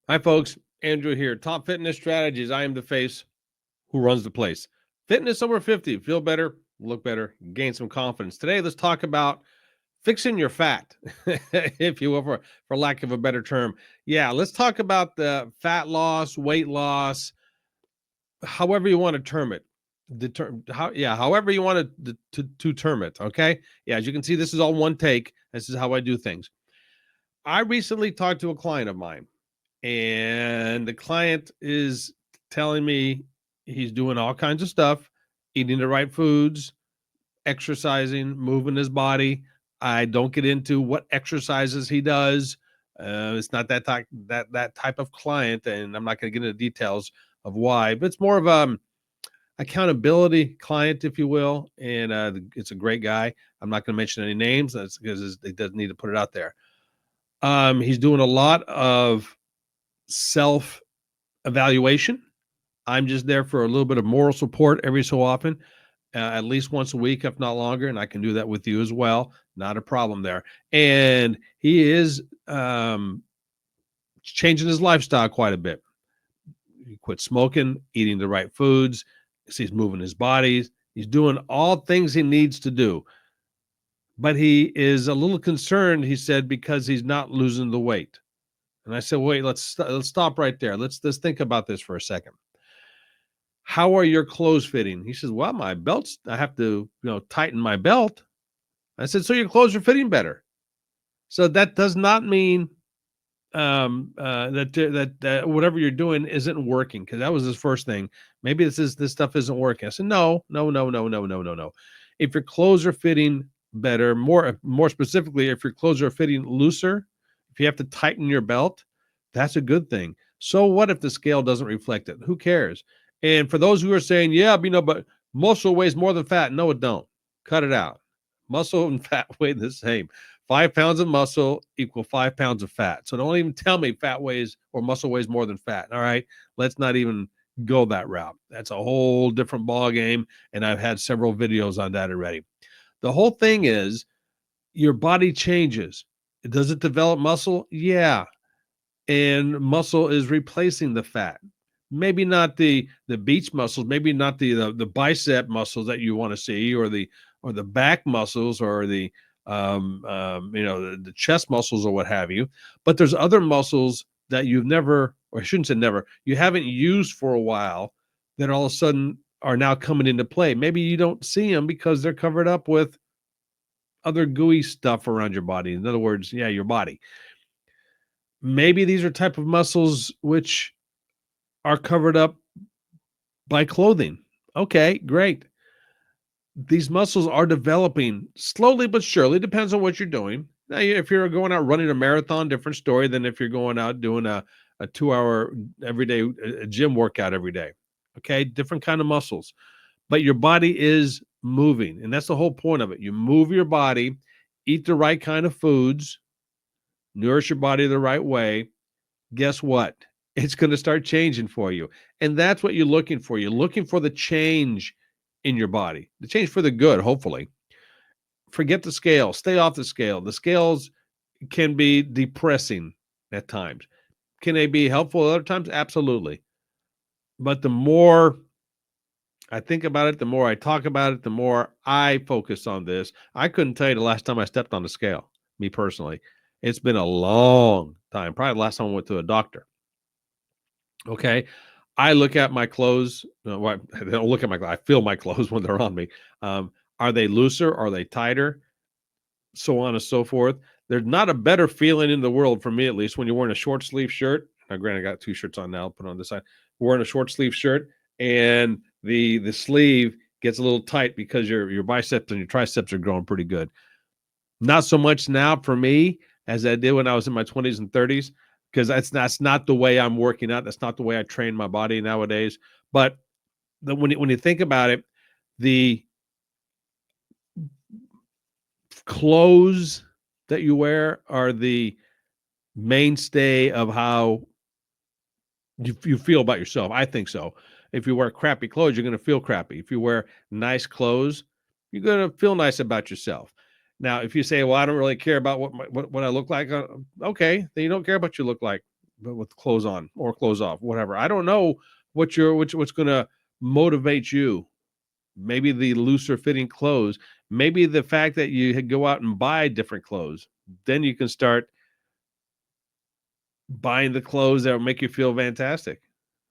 Hi, folks. Andrew here. Top fitness strategies. I am the face who runs the place. Fitness over 50. Feel better, look better, gain some confidence. Today, let's talk about fixing your fat, if you will, for lack of a better term. Yeah, let's talk about the fat loss, weight loss, however you want to term it. However you want to term it. Okay. Yeah, as you can see, this is all one take. This is how I do things. I recently talked to a client of mine, and the client is telling me he's doing all kinds of stuff, eating the right foods, exercising, moving his body. I don't get into what exercises he does. It's not that type of client, and I'm not going to get into details of why, but it's more of accountability client, if you will, and it's a great guy. I'm not going to mention any names. That's because it doesn't need to put it out there. He's doing a lot of self evaluation. I'm just there for a little bit of moral support every so often, at least once a week, if not longer. And I can do that with you as well. Not a problem there. And he is changing his lifestyle quite a bit. He quit smoking, eating the right foods. He's moving his body. He's doing all things he needs to do. But he is a little concerned, he said, because he's not losing the weight. And I said, wait, let's stop right there. Let's think about this for a second. How are your clothes fitting? He says, well, my belts, I have to, tighten my belt. I said, so your clothes are fitting better. So that does not mean that whatever you're doing isn't working, because that was his first thing. Maybe this stuff isn't working. I said, no, no, no, no, no, no, no, no. If your clothes are fitting better, more specifically, if your clothes are fitting looser, if you have to tighten your belt, that's a good thing. So what if the scale doesn't reflect it? Who cares? And for those who are saying, yeah, but muscle weighs more than fat. No, it don't. Cut it out. Muscle and fat weigh the same. 5 pounds of muscle equal 5 pounds of fat. So don't even tell me fat weighs or muscle weighs more than fat. All right. Let's not even go that route. That's a whole different ball game. And I've had several videos on that already. The whole thing is your body changes. Does it develop muscle? Yeah. And muscle is replacing the fat. Maybe not the beach muscles, maybe not the bicep muscles that you want to see, or the back muscles, or the chest muscles or what have you. But there's other muscles that you've never, or I shouldn't say never, you haven't used for a while, that all of a sudden are now coming into play. Maybe you don't see them because they're covered up with other gooey stuff around your body. In other words, yeah, your body. Maybe these are type of muscles which are covered up by clothing. Okay, great. These muscles are developing slowly but surely. Depends on what you're doing. Now, if you're going out running a marathon, different story than if you're going out doing a 2 hour everyday gym workout every day. Okay, different kind of muscles. But your body is moving, and that's the whole point of it. You move your body, eat the right kind of foods, nourish your body the right way. Guess what? It's going to start changing for you. And that's what you're looking for. You're looking for the change in your body, the change for the good, hopefully. Forget the scale, stay off the scale. The scales can be depressing at times. Can they be helpful at other times? Absolutely. But the more I think about it, the more I talk about it, the more I focus on this. I couldn't tell you the last time I stepped on the scale, me personally. It's been a long time, probably the last time I went to a doctor. Okay. I look at my clothes. Well, I don't look at my clothes. I feel my clothes when they're on me. Are they looser? Are they tighter? So on and so forth. There's not a better feeling in the world, for me at least, when you're wearing a short sleeve shirt. Now, granted, I got two shirts on now. I'll put on this side. Wearing a short sleeve shirt, and the sleeve gets a little tight because your biceps and your triceps are growing pretty good. Not so much now for me as I did when I was in my 20s and 30s, because that's not the way I'm working out. That's not the way I train my body nowadays. But when you think about it, the clothes that you wear are the mainstay of how you feel about yourself. I think so. If you wear crappy clothes, you're going to feel crappy. If you wear nice clothes, you're going to feel nice about yourself. Now, if you say, "Well, I don't really care about what I look like," okay, then you don't care about what you look like. but with clothes on or clothes off, whatever. I don't know what's going to motivate you. Maybe the looser fitting clothes, maybe the fact that you go out and buy different clothes. Then you can start buying the clothes that will make you feel fantastic,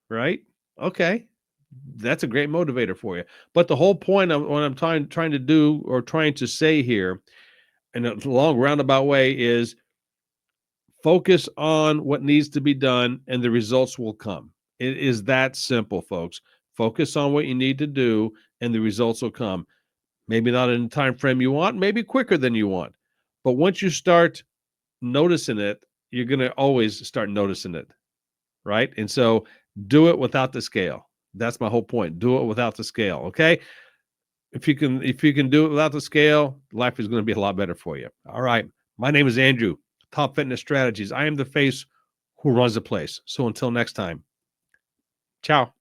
right? Okay. That's a great motivator for you. But the whole point of what I'm trying to do or trying to say here in a long roundabout way is focus on what needs to be done and the results will come. It is that simple, folks. Focus on what you need to do and the results will come. Maybe not in the time frame you want, maybe quicker than you want. But once you start noticing it, you're going to always start noticing it, right? And so do it without the scale. That's my whole point. Do it without the scale, okay? If you can do it without the scale, life is going to be a lot better for you. All right. My name is Andrew, Top Fitness Strategies. I am the face who runs the place. So until next time, ciao.